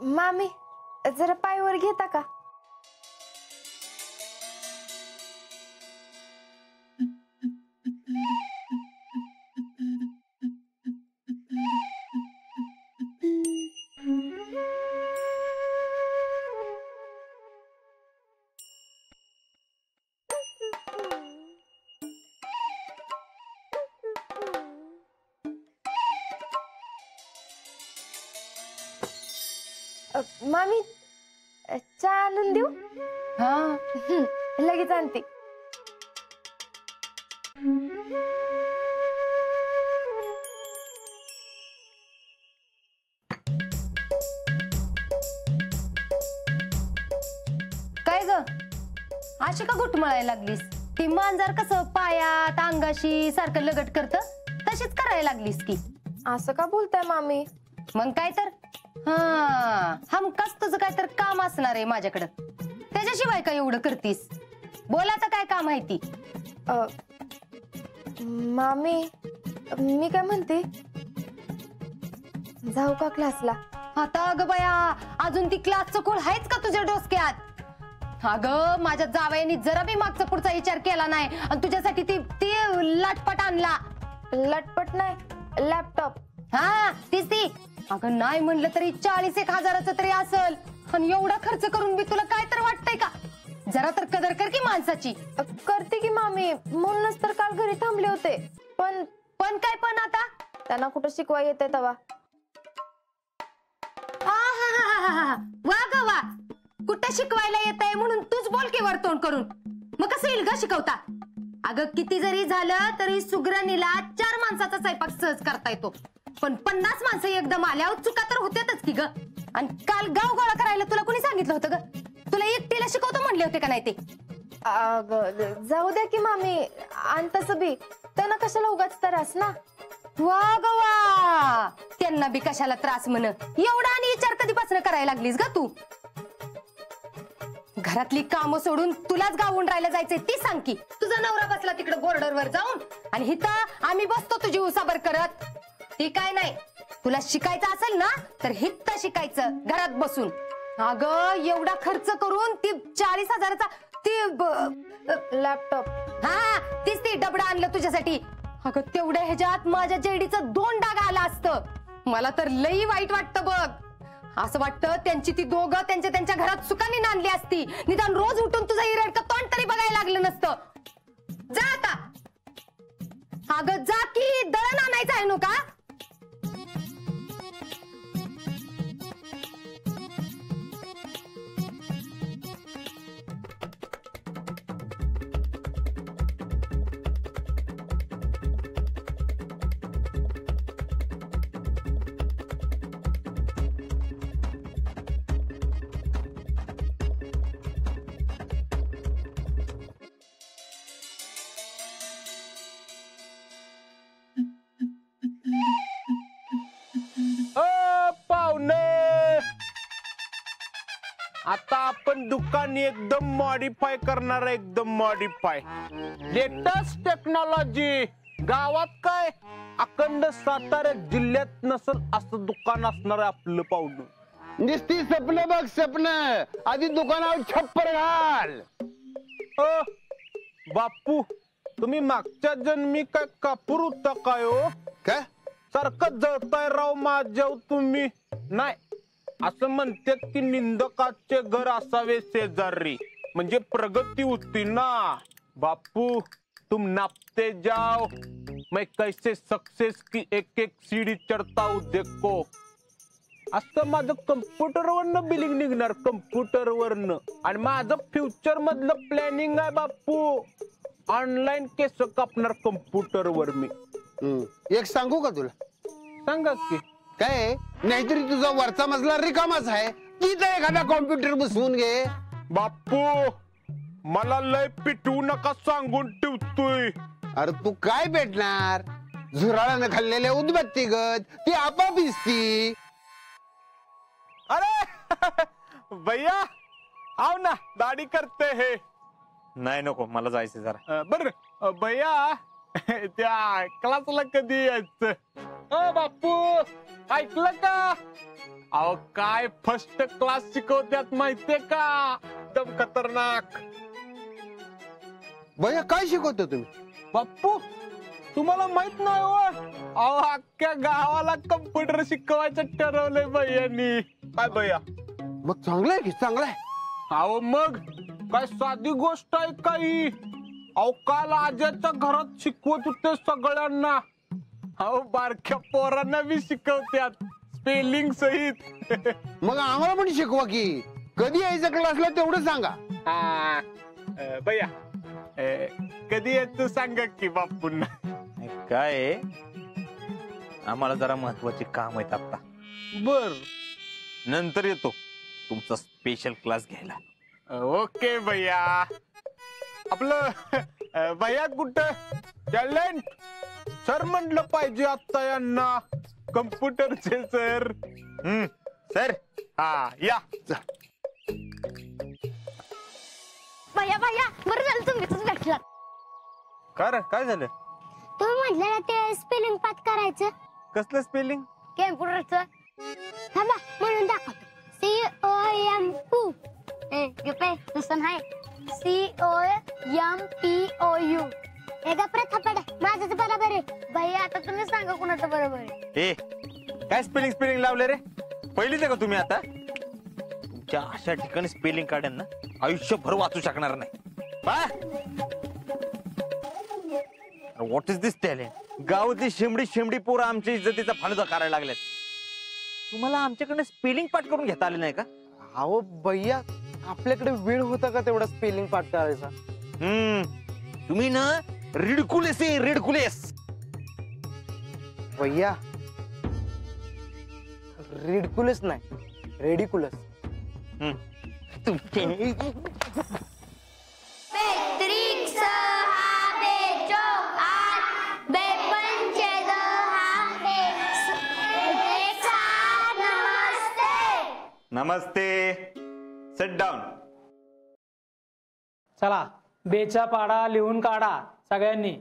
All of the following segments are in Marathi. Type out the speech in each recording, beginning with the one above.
मामी जरा पायवर घेता का? मामी चहा आणून देऊ? हा लगेच आणते. काय ग अशी का घुटमळायला लागलीस? ती मांजर कसं पायात अंगाशी सारखं लगट करत तशीच करायला लागलीस की. असं का बोलताय मामी? मग काय तर हा हमकाच तुझं काय तर काम असणार आहे माझ्याकडं. त्याच्याशिवाय काय एवढं करतीस? बोलायचं काय काम आहे ती? मामी मी काय म्हणते, जाऊ का क्लासला? आता अगं बया अजून ती क्लासचं खूळ आहेच का तुझ्या डोसक्यात? अगं माझ्या जावयानी जरा बी मागचा पुढचा विचार केला नाही आणि तुझ्यासाठी ती ती लाटपट आणला. लटपट नाही, लॅपटॉप. हा तीच ती. अगं नाही म्हणलं तरी 40,000 तरी असल. आणि एवढा खर्च करून बी तुला काय तर वाटतंय का? जरा तर कदर कर की माणसाची. करते की मामी, म्हणूनच तर काल घरी थांबले होते. पण काय पण आता त्यांना कुठं शिकवा येते तवा? वा ग वा, कुठं शिकवायला येत आहे म्हणून तूच बोल की वर तोंड करून. मग कसं येईल ग शिकवता? अगं किती जरी झालं तरी सुगरणीला 4 माणसाचा स्वयंपाक सहज करता येतो, पण 50 माणसं एकदम आल्यावर चुका तर होत्यातच की ग. आणि काल गाव गोळा करायला तुला कोणी सांगितलं होतं ग? तुला एकटीला शिकवतो म्हणले होते का नाही ते? जाऊ द्या की मामी, आणि तसं बी त्यांना कशाला उगाच त्रास ना. वा ग वा, त्यांना बी कशाला त्रास म्हण. एवढा आणि विचार कधीपासून करायला लागलीस ग तू? घरातली कामं सोडून तुलाच गावून राहायला जायचंय ती सांग की. तुझा नवरा बसला तिकडे बॉर्डरवर जाऊन आणि हिथं आम्ही बसतो तुझी उसाबर करत. ती काय नाही, तुला शिकायचं असेल ना तर हिथं शिकायचं घरात बसून. अगं एवढा खर्च करून ती 40,000चा ती लॅपटॉप, हा तीच ती डबडा आणलं तुझ्यासाठी. अगं तेवढ्या ह्याच्यात माझ्या जेडीचं 2 डाग आला असतं. मला तर लई वाईट वाटतं बघ. असं वाटतं त्यांची ती दोघं त्यांच्या घरात सुखाने नांदली असती, निदान रोज उठून तुझं हिरडकं तोंड तरी बघायला लागलं नसतं. जा आता. अगं जा की, दळण आणायचं आहे नो का? आता आपण दुकान एकदम मॉडिफाय करणार आहे, एकदम मॉडिफाय. Latest technology. गावात काय अखंड सातारा जिल्ह्यात नसल असं दुकान असणार आहे आपलं पाहुणं. निस्ती स्वप्न बघ स्वप्न, आधी दुकानावर छप्पर घाल. बापू तुम्ही मागच्या जन्मी काय कापूर होता काय हो? काय सारखं जळताय राव माझ्यावर तुम्ही. नाही असं म्हणतात की निंदकाचे घर असावे शेजारी, म्हणजे प्रगती होती ना. बापू तुम नापते जाओ, मैं कैसे सक्सेस की एक एक सीढ़ी चढ़ता हूं देखो. असं माझं कम्प्युटरवरनं बिलिंग निघणार, कम्प्युटरवरनं. आणि माझं फ्युचर मधलं प्लॅनिंग आहे बापू, ऑनलाईन केस कापणार कम्प्युटरवर मी. एक सांगू का तुला? सांगा की. काय नाहीतरी तुझा वरचा मजला रिकामाच आहे, तिथं एखादा कॉम्प्युटर बसवून घे. बापू मला लय पिटवू नका सांगून ठेवतोय. अरे तू काय भेटणार? झुराळानं खाल्लेल्या उदबत्ती गत ती आपोआप दिसती. अरे भैया आओ ना, दाढी करते हे. नाही नको, मला जायचं जरा. बर भैया त्या क्लासला कधी यायचं? बापू ऐकलं का? अहो काय फर्स्ट क्लास शिकवत्यात माहितीये का, एकदम खतरनाक. भैया काय शिकवतो तुम्ही? बाप्पू तुम्हाला माहित नाही हो, अहो अख्ख्या गावाला कम्प्युटर शिकवायचं ठरवलंय भैयांनी. काय भैया? मग चांगलं आहे की, चांगलं आहे. अहो मग काय साधी गोष्ट आहे काही. अहो काल आज्याच्या घरात शिकवत होते सगळ्यांना. अहो बारक्या पोरांना बी शिकवत्यात स्पेलिंग सहित. मग आम्हाला पण शिकवा की. कधी यायचं क्लासला तेवढं सांगा. भैया कधी येतो सांगा की बापूंना. काय आहे, आम्हाला जरा महत्वाची काम आहेत आता. बर नंतर येतो तुमचा स्पेशल क्लास घ्यायला. ओके भैया. आपलं भैया कुठं टॅलेंट सर म्हणलं पाहिजे आता यांना, कम्प्युटरचे सर. सर हा या. भैया भैया बरं झालं तुम्हीच भेटला. काय झालं? तुम्ही म्हटलं ते स्पेलिंग पाठ करायचं. कसलं स्पेलिंग? कॅम्प्युटरचं. थांबा म्हणून दाखवतो. COMPU तसं नाही, COMPOU. एका प्रथापड माझंच बरोबर आहे. भैया आता तुम्ही सांगा कुणाचं बरोबर आहे. ए काय स्पेलिंग लावले रे? पहिलीच का तुम्ही आता? तुमच्या अशा ठिकाणी स्पेलिंग काढेन ना आयुष्यभर वाचू शकणार नाही. What is this talent? गावातली शेमडी पोरं आमच्या इज्जतीचा फायदा करायला लागल्यात. तुम्हाला आमच्याकडे स्पेलिंग पाठ करून घेता आले नाही का? अहो भैया आपल्याकडे वेळ होता का तेवढा स्पेलिंग पाठ करायचा? तुम्ही ना रिडकुलेस आहे, रिडकुलेस. भैया रिडकुलस नाही, रेडिकुलस. नमस्ते. Set down. चला बेचा पाडा लिहून काढा सगळ्यांनी.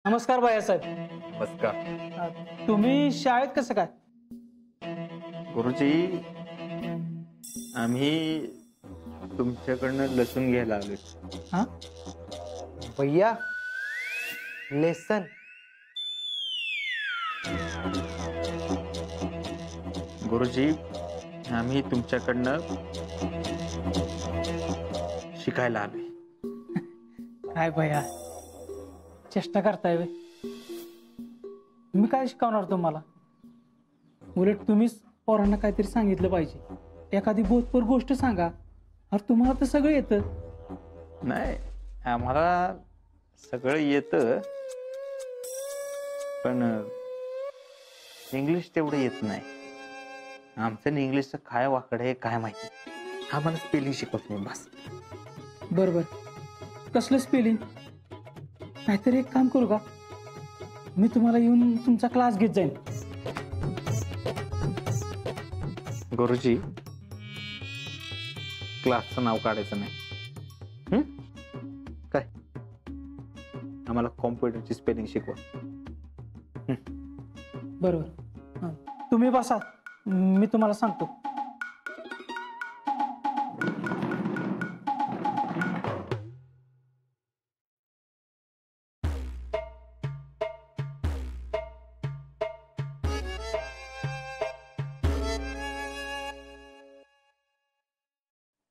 नमस्कार भैयासाहेब. नमस्कार. तुम्ही शाळेत कसं काय? गुरुजी आम्ही तुमच्याकडनं लसूण घ्यायला आलोय. हा भैया लेसन. गुरुजी आम्ही तुमच्याकडनं शिकायला आलोय. काय भैया चेष्टा करताय वे? मी काय शिकवणार तुम्हाला? उलट तुम्हीच पोरांना काहीतरी सांगितलं पाहिजे. एखादी बोधपर गोष्ट सांगा. अरे तुम्हाला तर सगळं येतं. नाही आम्हाला सगळं येतं पण इंग्लिश तेवढं येत नाही. आमचं इंग्लिशचं काय वाकड आहे काय माहिती. आम्हाला स्पेलिंग शिकवत नाही बस. बरोबर. कसलं स्पेलिंग? नाहीतर एक काम करू का, मी तुम्हाला येऊन तुमचा क्लास घेत जाईन. गुरुजी क्लासचं नाव काढायचं नाही. काय आम्हाला कॉम्प्युटरची स्पेलिंग शिकवा. बरोबर. तुम्ही बसा, मी तुम्हाला सांगतो.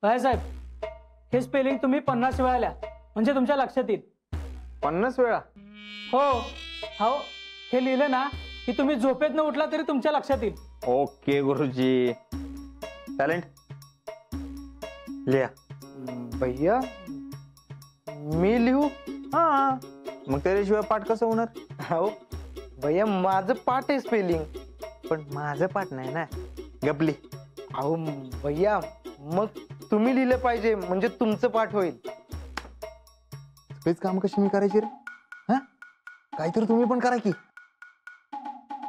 साहेब हे स्पेलिंग तुम्ही 50 वेळा लिहा म्हणजे तुमच्या लक्षात येईल. 50 वेळा? हो हो. हे लिहिलं ना की तुम्ही झोपेत न उठला तरी तुमच्या लक्षात येईल. ओके गुरुजी. टॅलेंट लिहा. भैया मी लिहू? हा मग त्याच्याशिवाय पाठ कसं होणार? हो भैया माझं पाठ आहे स्पेलिंग. पण माझं पाठ नाही ना. गपली. अहो भैया मग तुम्ही लिहिलं पाहिजे म्हणजे तुमचं पाठ होईल. सगळीच काम कशी मी करायची रे? हा काहीतरी तुम्ही पण करा की.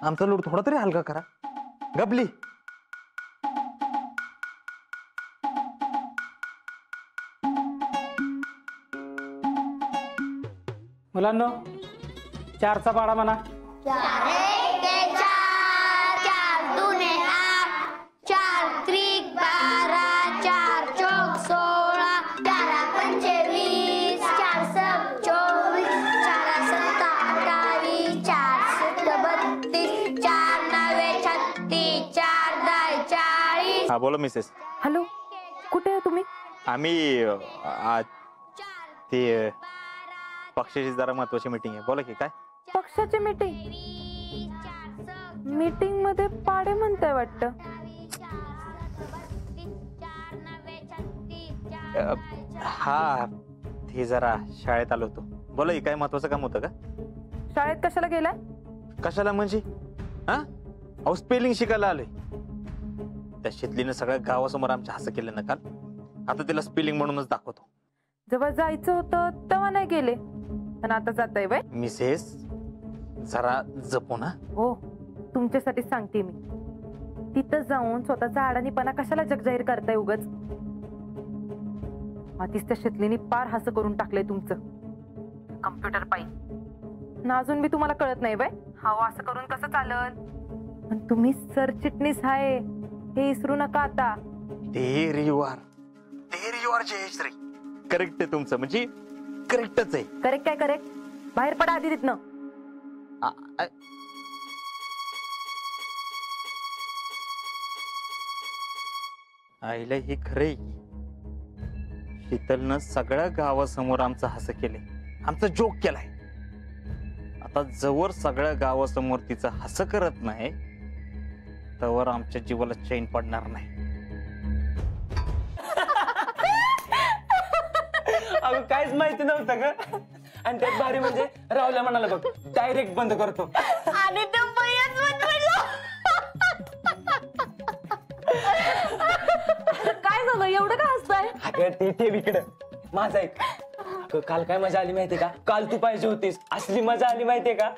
आमचा लोड थोडा तरी हलका करा. गपली. मुलांनो 4चा पाडा म्हणा. 4 1 4 हा बोला मिसेस. हॅलो, कुठे आहे तुम्ही? आम्ही ते पक्षाची जरा महत्वाची मीटिंग आहे. बोला की काय. पक्षाची मीटिंग मध्ये पाडे म्हणताय वाटतं. हा ते जरा शाळेत आलो होतो. बोला की काय महत्वाचं काम होतं का? शाळेत कशाला गेलाय? कशाला म्हणजे? हा अहो स्पेलिंग शिकायला आलोय. त्या शेतलीनं सगळ्या गावासमोर आमच्या हसं केलं ना काल. आता तिला स्पेलिंग म्हणूनच दाखवतो. जेव्हा जायचं होतं तेव्हा नाही गेले आणि आता जाताय बाय. मिसेस जरा जपू ना. हो, तुमच्यासाठी सांगते मी. तिथं जाऊन स्वतःचा अडाणीपणा कशाला जगजाहीर करताय उगच. आधीच त्या शेतलीने पार हसं करून टाकलंय तुमचं. कम्प्युटर पाहिजे ना अजून बी तुम्हाला कळत नाही बाय. हा असं करून कसं चालल. पण तुम्ही सरचिटणीस आहे हे विसरू नका आता. There you are Jayshree. Correct आहे तुमचं, म्हणजे करेक्टच आहे. करेक्ट काय करेक्ट? बाहेर पडा आधी तिथनं. आईला हे खरंय. शीतलनं सगळ्या गावासमोर आमचं हसं केलंय, आमचा जोक केलाय. आता जवळ सगळ्या गावासमोर तिचं हसं करत नाही तवर आमच्या जीवाला चैन पडणार नाही. अगं काहीच माहिती नव्हतं का. आणि त्यात भारी म्हणजे राहुल्या म्हणाला बघ डायरेक्ट बंद करतो. आणि ते बय्याच काय झालं एवढं का हसताय? अगं ते ठेव इकडं. माझा एक अगं काल काय मजा आली माहितीये का. काल तू पाहिजे होतीस. असली मजा आली माहितीये का.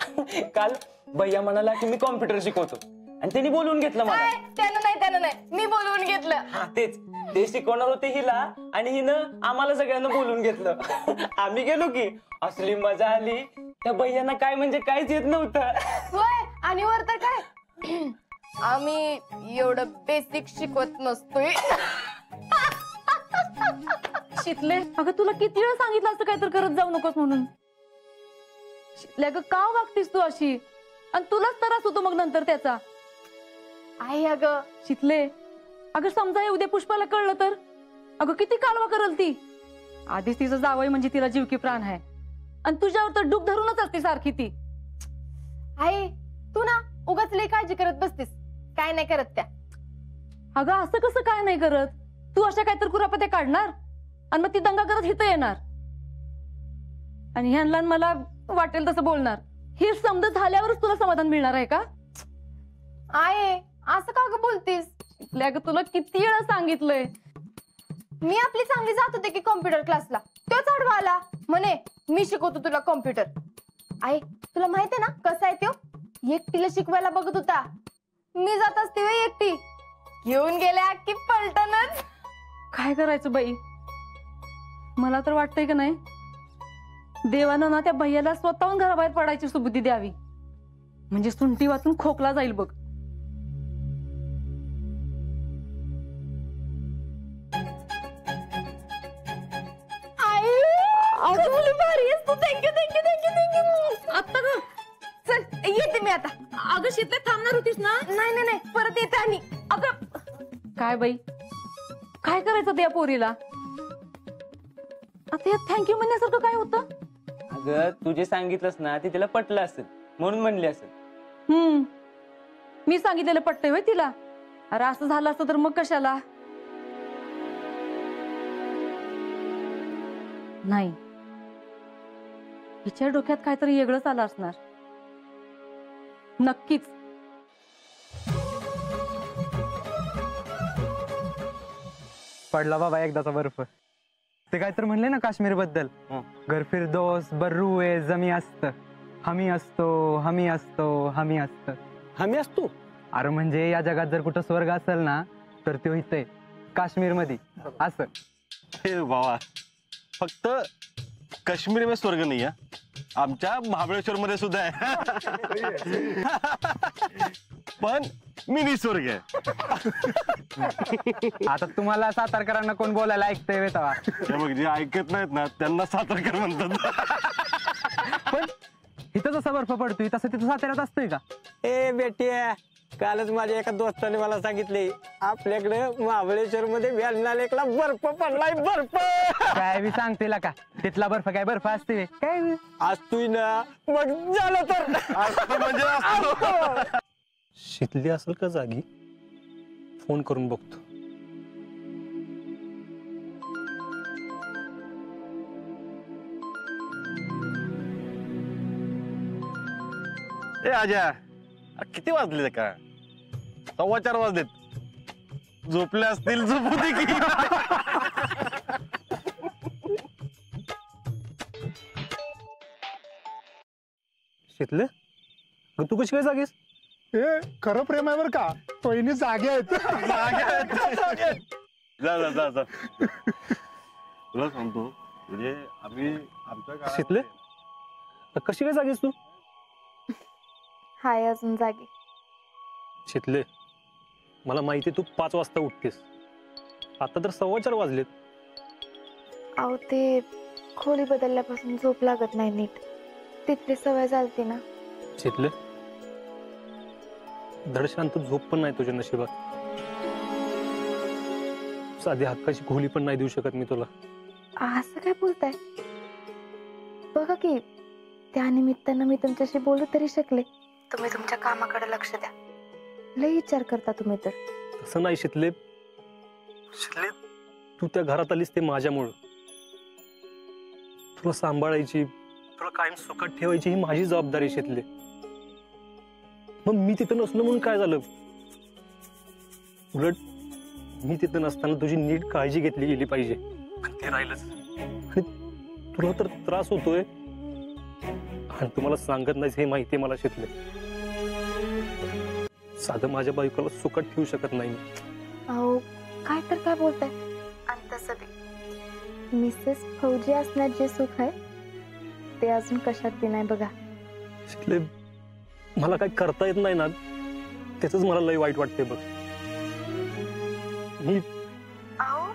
काल भैया म्हणाला की मी कॉम्प्युटर शिकवतो आणि त्यांनी बोलवून घेतलं मला. त्यानं नाही मी बोलवून घेतलं. हा तेच ते शिकवणार होते हिला आणि हिनं आम्हाला सगळ्यांना बोलवून घेतलं. आम्ही गेलो की असली मजा आली. त्या भैयांना काय म्हणजे काहीच येत नव्हतं. होय, आणि वर तर काय आम्ही एवढं बेसिक शिकवत नसतोय. शितले अगं तुला किती वेळ सांगितलं असतं काहीतरी करत जाऊ नकोस म्हणून. शितले अगं का वागतीस तू अशी. आणि तुलाच त्रास होतो मग नंतर त्याचा. आहे अगं. शितले अगं समजा हे उद्या पुष्पाला कळलं तर. अगं किती कालवा करल ती. आधीच तिचं जावई म्हणजे तिला जीव की प्राण आहे आणि तुझ्यावर तर डूक धरूनच असते सारखी ती. आहे तू ना उगाच लई काळजी करत बसतीस. काय नाही करत त्या. अगं असं कसं काय नाही करत. तू अशा काहीतरी कुरापत्या काढणार आणि मग ती दंगा करत हिथं येणार आणि ह्यांना मला वाटेल तसं बोलणार. हे समज झाल्यावरच तुला समाधान मिळणार आहे का. आहे असं का ग बोलतीस. अगं तुला किती वेळा सांगितलंय. मी आपली चांगली जात होते की कॉम्प्युटर क्लासला. तोच आडवा आला म्हणे मी शिकवतो तुला कॉम्प्युटर. आहे तुला माहितीये ना कसं आहे तो. एकटीला शिकवायला बघत होता. मी जात असते वे एकटी. घेऊन गेल्या की पलटनच. काय करायचं बाई. मला तर वाटतंय की नाही देवानं ना त्या भैयाला स्वतःहून घराबाहेर पडायची सुबुद्धी द्यावी. म्हणजे सुंटी वाचून खोकला जाईल बघ. आता ग चल येते मी आता. अगं शितले थांबणार होतीस ना. नाही परत येते. आणि अगं काय बाई काय करायचं त्या पोरीला. आता यात थँक्यू म्हणण्यासारखं काय होतं. अगं तू जे सांगितलंस ना ते तिला पटलं असेल म्हणून म्हणली असेल. मी सांगितलेलं पटतंय होय तिला. अरे असं झालं असतं तर मग कशाला. नाही हिच्या डोक्यात काहीतरी वेगळंच आलं असणार नक्कीच. पडला बाबा एकदाचा बर्फ. ते काय तर म्हणले ना काश्मीर बद्दल. घर फिरदोस बर्रू आहे जमी असत. हमी असतो हमी असतो हमी असत. आम्ही असतो. अरे म्हणजे या जगात जर कुठं स्वर्ग असेल ना तर तो इथे काश्मीर मध्ये असं. हे बाबा फक्त काश्मीर में स्वर्ग नाही आहे. आमच्या महाबळेश्वर मध्ये सुद्धा आहे. पण मिनी स्वर्ग आहे. आता तुम्हाला सातारकरांना कोण बोलायला ऐकतंय वेतावा. हे बघ जे ऐकत नाहीत ना त्यांना सातारकर म्हणतात. पण इथं जसा बर्फ पडतोय तसं तिथं साताऱ्यात असतोय का. ए बेटे कालच माझ्या एका दोस्ताने मला सांगितले आपल्याकडे महाबळेश्वर मध्ये व्यालनालेकला बर्फ पडलाय, बर्फ. काय बी सांगते का तिथला बर्फ काय बर्फ असते काय बी? असतोय ना, मग झालं तर असतं म्हणजे असतं. शितली असेल का जागी? फोन करून बघतो. ए आजा, किती वाजले का? 4:15 वाजलेत. झोपले असतील, झोपू दे की. शितले तू कशी काय जागेस? हे खरं प्रेम आहे बरं का, वहिनी जागे आहेत. जा जा जा जा. तुला सांगतो म्हणजे आम्ही आमच्या काळात- शितले कशी काय जागेस तू? हाय अजून जागी. शितले मला माहिती तू 5 वाजता उठतेस, आता तर 4:15 वाजलेत. अहो ते खोली बदलल्यापासून झोप लागत नाही नीट, तिथली सवय झालती ना. शितले धड शांत झोप पण नाही तुझ्या नशिबात. साधी हक्काची खोली पण नाही देऊ शकत मी तुला. असं काय बोलताय? बघा की त्या निमित्तानं मी तुमच्याशी बोलू तरी शकले. तुम्ही तुमच्या कामाकडे लक्ष द्या. लई विचार करता तुम्ही तर. तसं नाही शितले, शितले तू त्या घरात आलीस ते माझ्यामुळं. तुला सांभाळायची, तुला कायम सुखात ठेवायची ही माझी जबाबदारी शितले. मग मी तिथं नसलो म्हणून काय झालं? उलट मी तिथं नसताना तुझी नीट काळजी घेतली गेली पाहिजे, पण ते राहिलंच. आणि तुला तर त्रास होतोय आणि तुम्हाला सांगत नाही हे माहिती मला शितले. साधं माझ्या बायकोला सुखात ठेवू शकत नाही. अहो काय तर काय बोलताय? आणि तसं बी मिसेस फौजी असण्यात जे सुख आहे ते अजून कशात बी नाही बघा. शितले मला काय करता येत नाही ना, त्याच मला लय वाईट वाटते बघ. मी अहो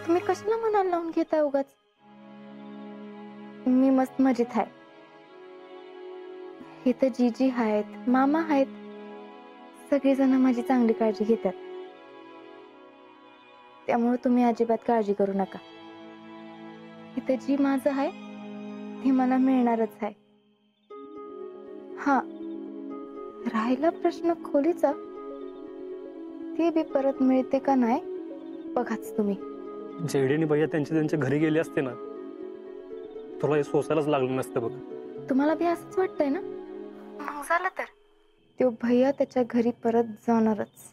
तुम्ही कशाला मनाला लावून घेताय उगाच? मी मस्त मजेत आहे. इथं जीजी आहेत, मामा आहेत, सगळेजण माझी चांगली काळजी घेतात. त्यामुळे तुम्ही अजिबात काळजी करू नका. इथं जी माझं आहे ते मला मिळणारच आहे. हा राहिला प्रश्न खोलीचा, ती बी परत मिळते का नाही बघाच तुम्ही. जेडी आणि भैया त्यांच्या घरी गेले असते ना, तुला हे सोसायलाच लागलं नसतं बघ. तुम्हाला बी असंच वाटतंय ना? मग झालं तर तो भैया त्याच्या घरी परत जाणारच.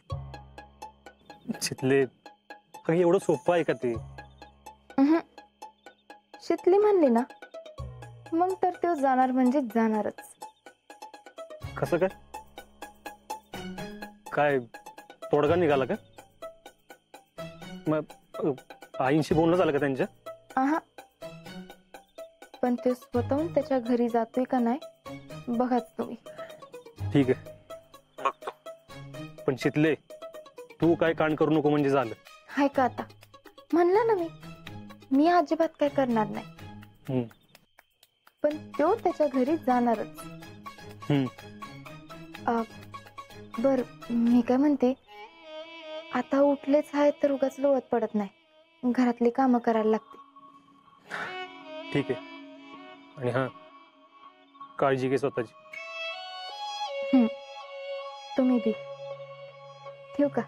शितले काही एवढं सोपं आहे का ते? शितली म्हणली ना, मग तर तो जाणार म्हणजे जाणारच. कसं काय? काय तोडगा निघाला का? मग आईंशी बोलणं झालं का त्यांच्या? आहा, पण तो स्वतःहून त्याच्या घरी जातोय का नाही बघाच तुम्ही. ठीक आहे बघतो, पण शितले तू काय कांड करू नको म्हणजे झालं. हाय का आता म्हणलं ना मी अजिबात काय करणार नाही. पण तो त्याच्या घरी जाणारच. बर मी काय म्हणते, आता उठलेच आहे तर उगाच लोळत पडत नाही, घरातली कामं करायला लागते. ठीक आहे. आणि हा काळजी घे स्वतःची. तुम्ही बी. ठेवू का?